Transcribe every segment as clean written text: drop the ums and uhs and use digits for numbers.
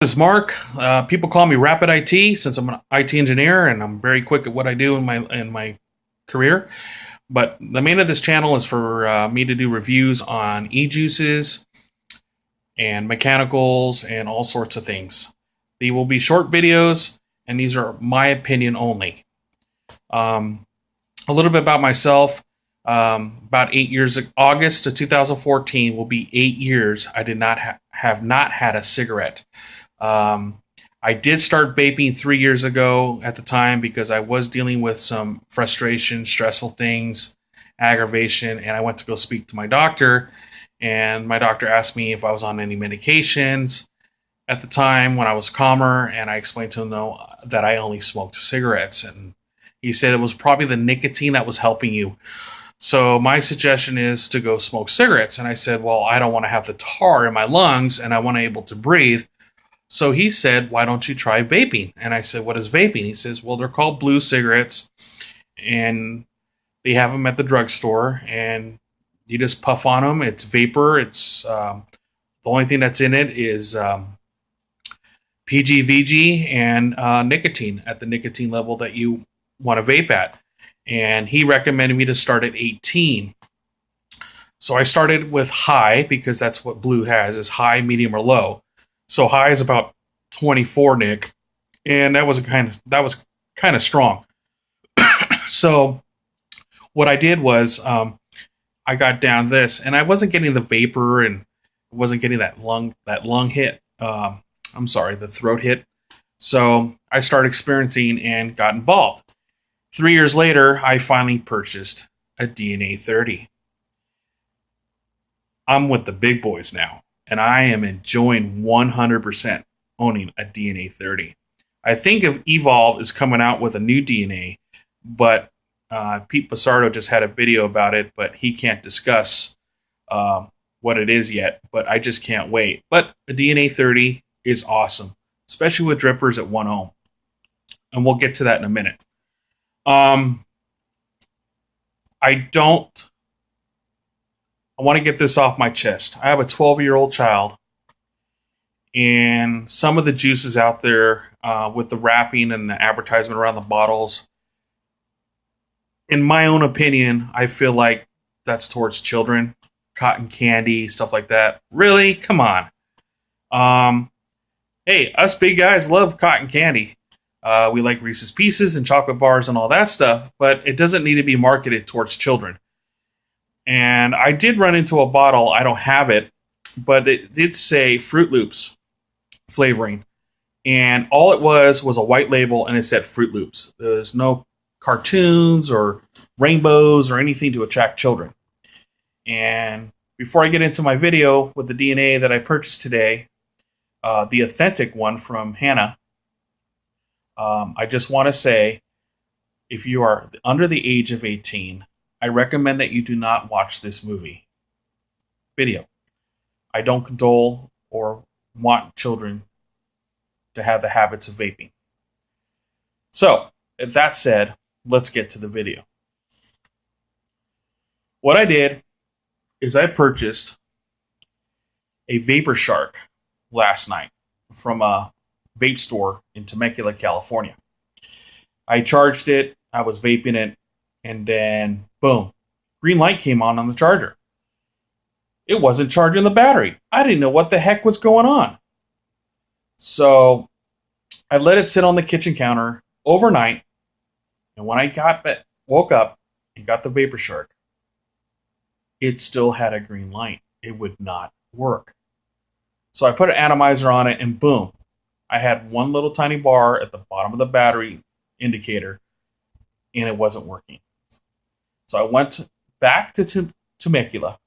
This is Mark. People call me Rapid IT since I'm an IT engineer and I'm very quick at what I do in my career. But the main of this channel is for me to do reviews on e-juices and mechanicals and all sorts of things. They will be short videos, and these are my opinion only. A little bit about myself. About 8 years, August of 2014 will be 8 years. I did not have not had a cigarette. I did start vaping 3 years ago at the time because I was dealing with some frustration, stressful things, aggravation, and I went to go speak to my doctor. And my doctor asked me if I was on any medications at the time when I was calmer, and I explained to him that I only smoked cigarettes. And he said it was probably the nicotine that was helping you. So my suggestion is to go smoke cigarettes. And I said, well, I don't want to have the tar in my lungs and I want to be able to breathe. So he said, why don't you try vaping? And I said, what is vaping? He says, well, they're called blue cigarettes and they have them at the drugstore and you just puff on them. It's vapor. It's the only thing that's in it is PGVG and nicotine at the nicotine level that you want to vape at. And he recommended me to start at 18. So I started with high because that's what blue has, is high, medium, or low. So high is about 24 Nick, and that was kind of strong. So what I did was I got down this, and I wasn't getting the vapor, and wasn't getting that lung hit. The throat hit. So I started experiencing and got involved. 3 years later, I finally purchased a dna30. I'm with the big boys now, and I am enjoying 100% owning a dna30. I think if Evolve is coming out with a new DNA, but Pete Basardo just had a video about it, but he can't discuss what it is yet, but I just can't wait. But the dna30 is awesome, especially with drippers at 1 ohm. And we'll get to that in a minute. I want to get this off my chest. I have a 12-year-old child, and some of the juices out there with the wrapping and the advertisement around the bottles, in my own opinion, I feel like that's towards children. Cotton candy, stuff like that. Really? Come on. Hey, us big guys love cotton candy. We like Reese's Pieces and chocolate bars and all that stuff, but it doesn't need to be marketed towards children. And I did run into a bottle, I don't have it, but it did say Fruit Loops flavoring. And all it was a white label and it said Fruit Loops. There's no cartoons or rainbows or anything to attract children. And before I get into my video with the DNA that I purchased today, the authentic one from Hannah, I just want to say, if you are under the age of 18, I recommend that you do not watch this video. I don't condole or want children to have the habits of vaping. So, with that said, let's get to the video. What I did is I purchased a Vapor Shark last night from a vape store in Temecula, California. I charged it, I was vaping it, and then boom, green light came on the charger. It wasn't charging the battery. I didn't know what the heck was going on. So I let it sit on the kitchen counter overnight, and when I woke up and got the Vapor Shark, it still had a green light. It would not work. So I put an atomizer on it, and boom, I had one little tiny bar at the bottom of the battery indicator, and it wasn't working. So I went back to Temecula,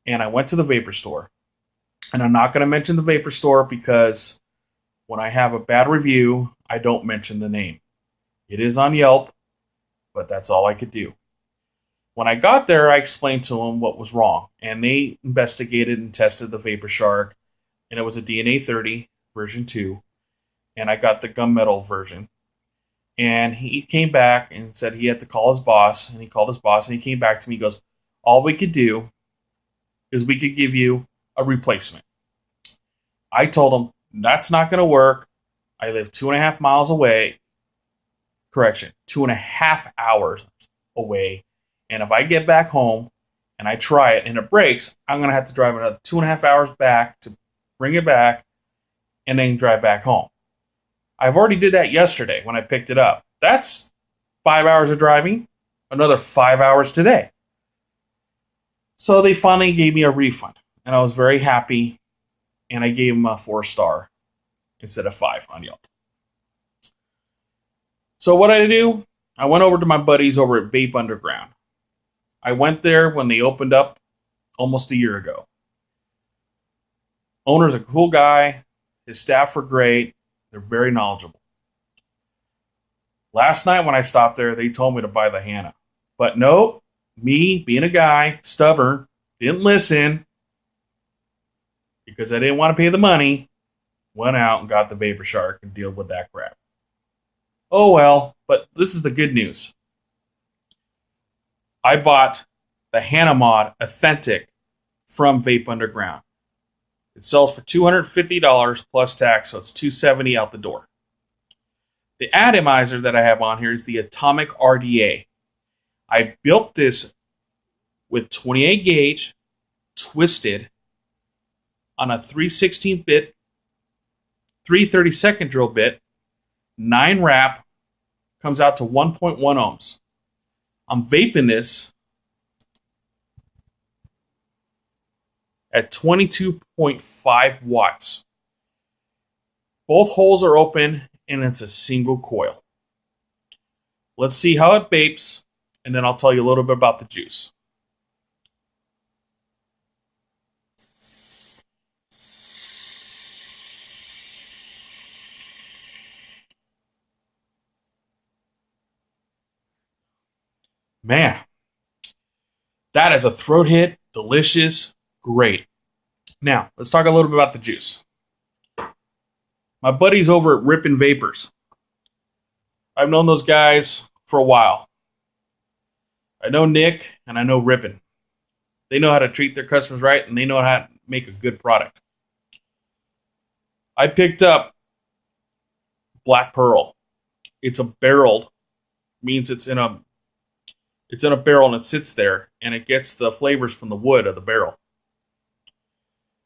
and I went to the Vapor store. And I'm not going to mention the Vapor store because when I have a bad review, I don't mention the name. It is on Yelp, but that's all I could do. When I got there, I explained to them what was wrong, and they investigated and tested the Vapor Shark, and it was a dna30 version 2, and I got the gunmetal version. And he came back and said he had to call his boss, and he called his boss, and he came back to me, he goes, all we could do is we could give you a replacement. I told him, That's not going to work. I live 2.5 miles away. Correction, 2.5 hours away. And if I get back home and I try it and it breaks, I'm going to have to drive another 2.5 hours back to bring it back and then drive back home. I've already did that yesterday when I picked it up. That's 5 hours of driving, another 5 hours today. So they finally gave me a refund, and I was very happy, and I gave them a 4-star instead of 5 on Yelp. So what did I do? I went over to my buddies over at Vape Underground. I went there when they opened up almost a year ago. Owner's a cool guy. His staff were great. They're very knowledgeable. Last night when I stopped there, they told me to buy the Hannah. But no, me, being a guy, stubborn, didn't listen because I didn't want to pay the money, went out and got the Vapor Shark and dealt with that crap. Oh well, but this is the good news. I bought the Hannah Mod Authentic from Vape Underground. It sells for $250 plus tax, so it's $270 out the door. The atomizer that I have on here is the Atomic RDA. I built this with 28 gauge, twisted, on a 3/16-bit, 3/32 drill bit, 9 wrap, comes out to 1.1 ohms. I'm vaping this at 22.5 watts. Both holes are open and it's a single coil. Let's see how it vapes, and then I'll tell you a little bit about the juice. Man, that is a throat hit. Delicious. Great. Now, let's talk a little bit about the juice. My buddies over at Rippin' Vapors. I've known those guys for a while. I know Nick and I know Rippin'. They know how to treat their customers right and they know how to make a good product. I picked up Black Pearl. It's a barreled, means it's in a barrel and it sits there and it gets the flavors from the wood of the barrel.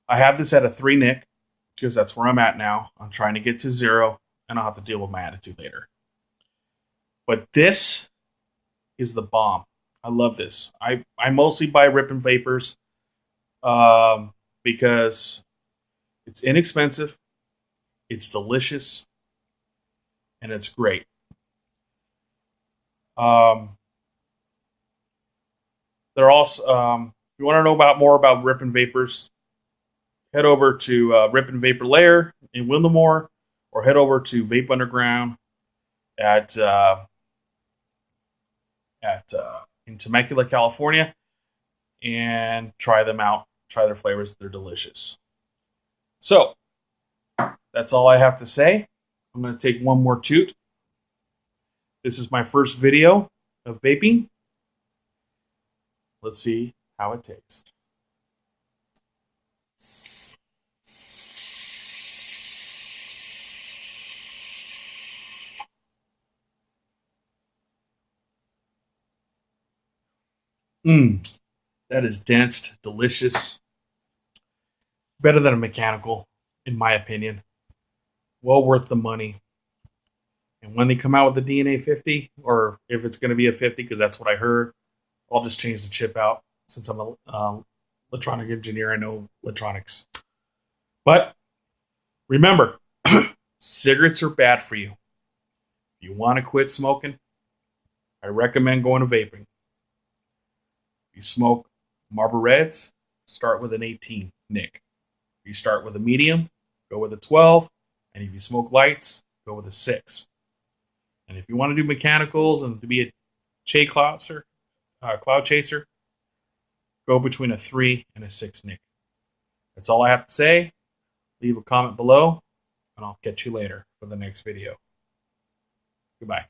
I have this at a 3 nic because that's where I'm at now. I'm trying to get to 0 and I'll have to deal with my attitude later. But this is the bomb. I love this. I mostly buy Rippin' Vapors because it's inexpensive, it's delicious, and it's great. They're also, if you want to know more about Rippin' Vapors, head over to Rippin' Vapor Lair in Wilmore, or head over to Vape Underground in Temecula, California, and try them out. Try their flavors; they're delicious. So that's all I have to say. I'm going to take one more toot. This is my first video of vaping. Let's see how it tastes. That is dense, delicious. Better than a mechanical, in my opinion. Well worth the money. And when they come out with the dna30, or if it's going to be a 50, because that's what I heard, I'll just change the chip out. Since I'm an electronic engineer, I know electronics. But remember, cigarettes are bad for you. If you want to quit smoking, I recommend going to vaping. If you smoke Marlboro Reds, start with an 18 nic. If you start with a medium, go with a 12. And if you smoke lights, go with a 6. And if you want to do mechanicals and to be a cloud chaser, go between a 3 and a 6 nic. That's all I have to say. Leave a comment below, and I'll catch you later for the next video. Goodbye.